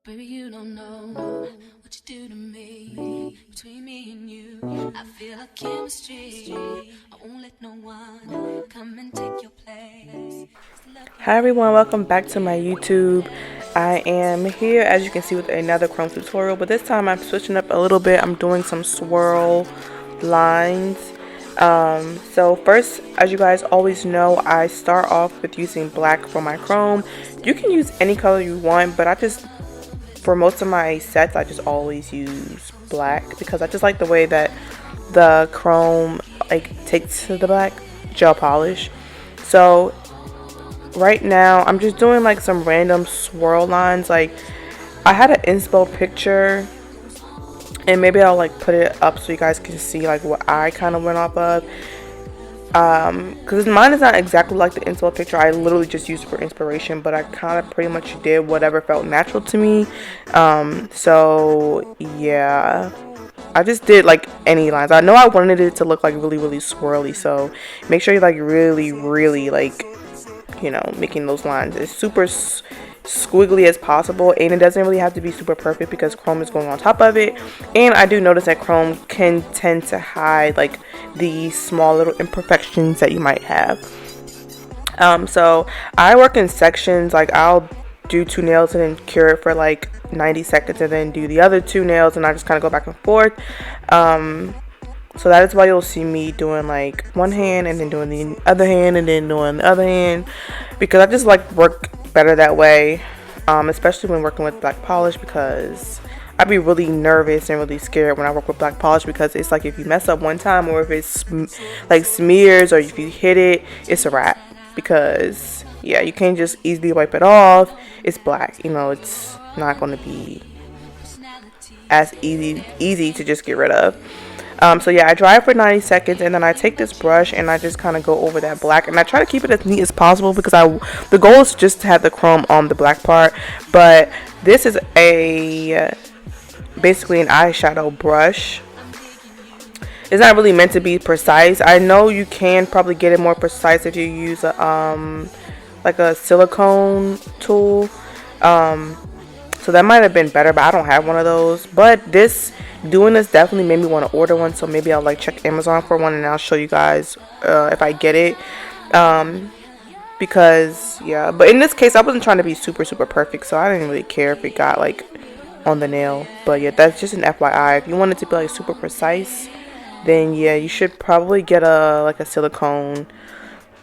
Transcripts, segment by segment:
Baby, you don't know what you do to me. Between me and you, I feel a chemistry. I won't let no one come and take your place. Hi everyone, welcome back to my YouTube. I am here, as you can see, with another Chrome tutorial, but this time I'm switching up a little bit. I'm doing some swirl lines. So first, as you guys always know, I start off with using black for my Chrome. You can use any color you want, but for most of my sets, I just always use black because I just like the way that the Chrome takes to the black gel polish. So right now I'm just doing like some random swirl lines. Like, I had an inspo picture, and maybe I'll like put it up so you guys can see like what I kind of went off of, because mine is not exactly like the inspo picture. I literally just used it for inspiration, but I kind of pretty much did whatever felt natural to me. So yeah, I just did like any lines. I know I wanted it to look like really swirly, so make sure you like really like, making those lines as super squiggly as possible, and it doesn't really have to be super perfect because Chrome is going on top of it. And I do notice that Chrome can tend to hide like the small little imperfections that you might have. So I work in sections. Like, I'll do 2 nails and then cure it for like 90 seconds and then do the other 2 nails, and I just kind of go back and forth. So that is why you'll see me doing like one hand and then doing the other hand and then doing the other hand, because I just like work better that way, especially when working with black polish, because I'd be really nervous and really scared when I work with black polish, because it's like if you mess up one time, or if it's like smears, or if you hit it, it's a wrap. Because yeah, you can't just easily wipe it off. It's black, it's not going to be as easy to just get rid of. So yeah, I dry it for 90 seconds, and then I take this brush and I just kind of go over that black, and I try to keep it as neat as possible because the goal is just to have the chrome on the black part. But this is basically an eyeshadow brush. It's not really meant to be precise. I know you can probably get it more precise if you use like a silicone tool. So that might have been better, but I don't have one of those. But doing this definitely made me want to order one, so maybe I'll like check Amazon for one, and I'll show you guys if I get it. Because yeah, but in this case I wasn't trying to be super perfect, so I didn't really care if it got like on the nail. But yeah, that's just an FYI. If you want it to be like super precise, then yeah, you should probably get a silicone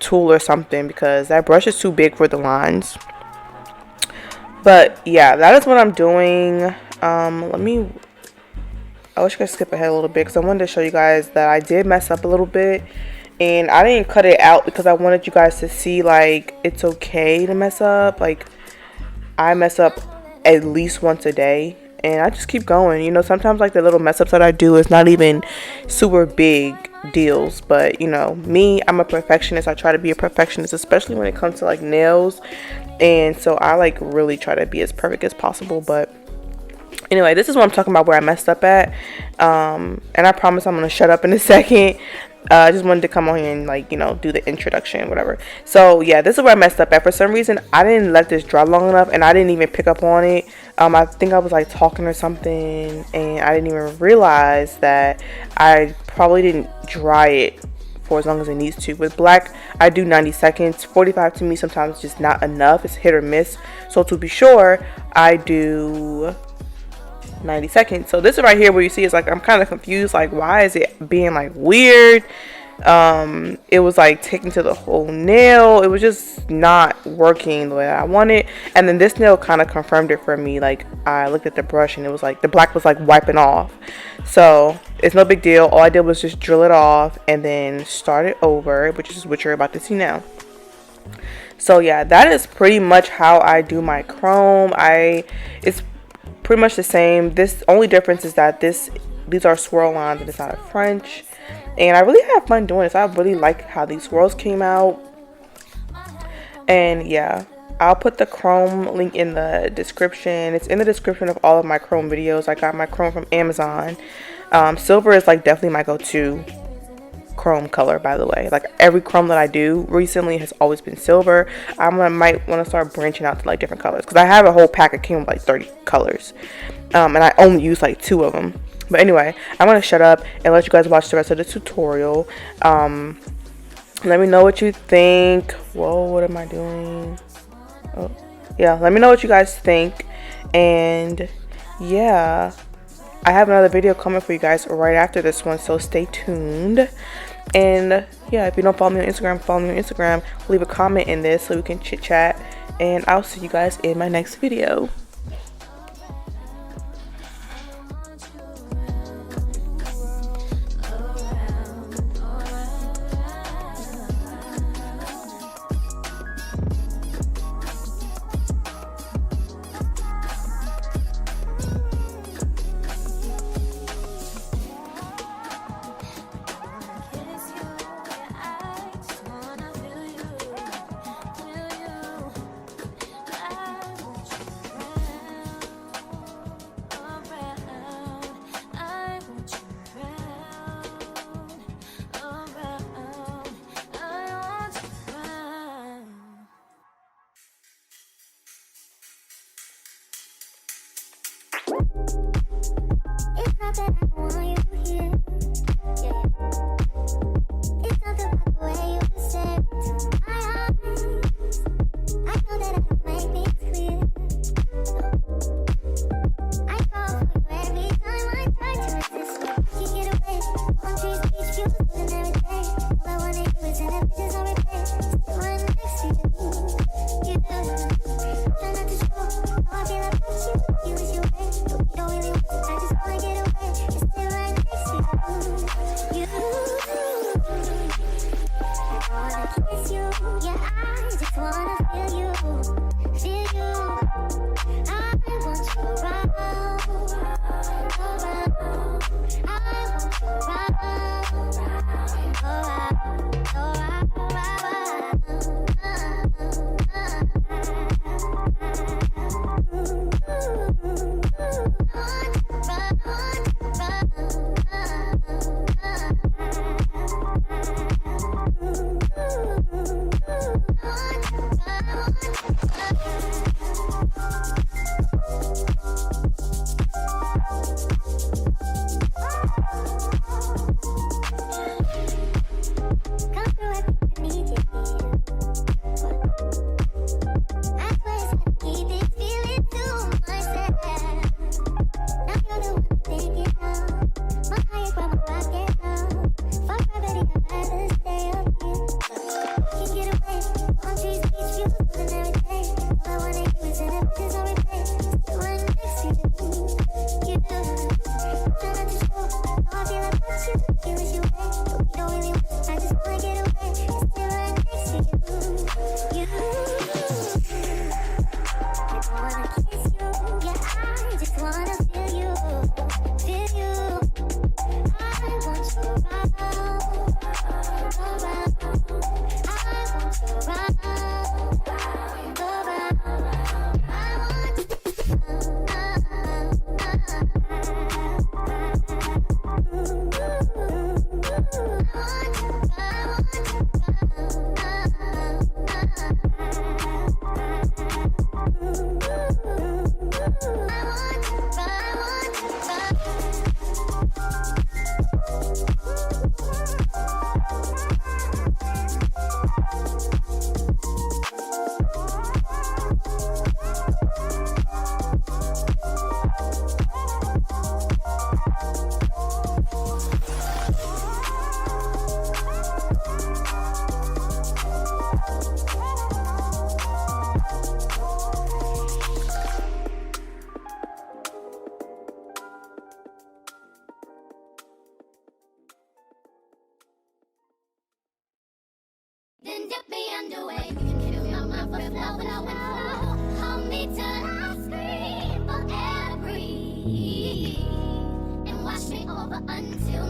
tool or something, because that brush is too big for the lines. But yeah, that is what I'm doing. I wish I could skip ahead a little bit because I wanted to show you guys that I did mess up a little bit, and I didn't cut it out because I wanted you guys to see like it's okay to mess up. Like, I mess up at least once a day, and I just keep going. Sometimes like the little mess ups that I do is not even super big deals, but me, I'm a perfectionist. I try to be a perfectionist, especially when it comes to like nails, and so I like really try to be as perfect as possible. But anyway, this is what I'm talking about, where I messed up at, and I promise I'm gonna shut up in a second. I just wanted to come on here and like do the introduction, whatever. So yeah, this is where I messed up at. For some reason, I didn't let this dry long enough, and I didn't even pick up on it. I think I was like talking or something, and I didn't even realize that I probably didn't dry it for as long as it needs to. With black, I do 90 seconds. 45 to me sometimes is just not enough. It's hit or miss. So to be sure, I do 90 seconds. So this is right here where you see it's like I'm kind of confused, like why is it being like weird. It was like taking to the whole nail. It was just not working the way I wanted. And then this nail kind of confirmed it for me. Like, I looked at the brush and it was like the black was like wiping off. So it's no big deal. All I did was just drill it off and then start it over, which is what you're about to see now. So yeah, that is pretty much how I do my chrome. It's pretty much the same. This only difference is that these are swirl lines and it's not a French. And I really have fun doing this. I really like how these swirls came out. And yeah, I'll put the Chrome link in the description. It's in the description of all of my Chrome videos. I got my Chrome from Amazon. Silver is like definitely my go-to chrome color, by the way. Like every chrome that I do recently has always been silver. Might want to start branching out to like different colors, because I have a whole pack that came with like 30 colors, and I only use like 2 of them. But anyway, I'm gonna shut up and let you guys watch the rest of the tutorial. Let me know what you think. Whoa, what am I doing? Oh yeah, let me know what you guys think. And yeah, I have another video coming for you guys right after this one, so stay tuned. And yeah, if you don't follow me on Instagram, follow me on Instagram. Leave a comment in this so we can chit chat, and I'll see you guys in my next video. Then dip me underway. You can kill my mouth with love and I will. Hold me till I scream for air breathe. And wash me over until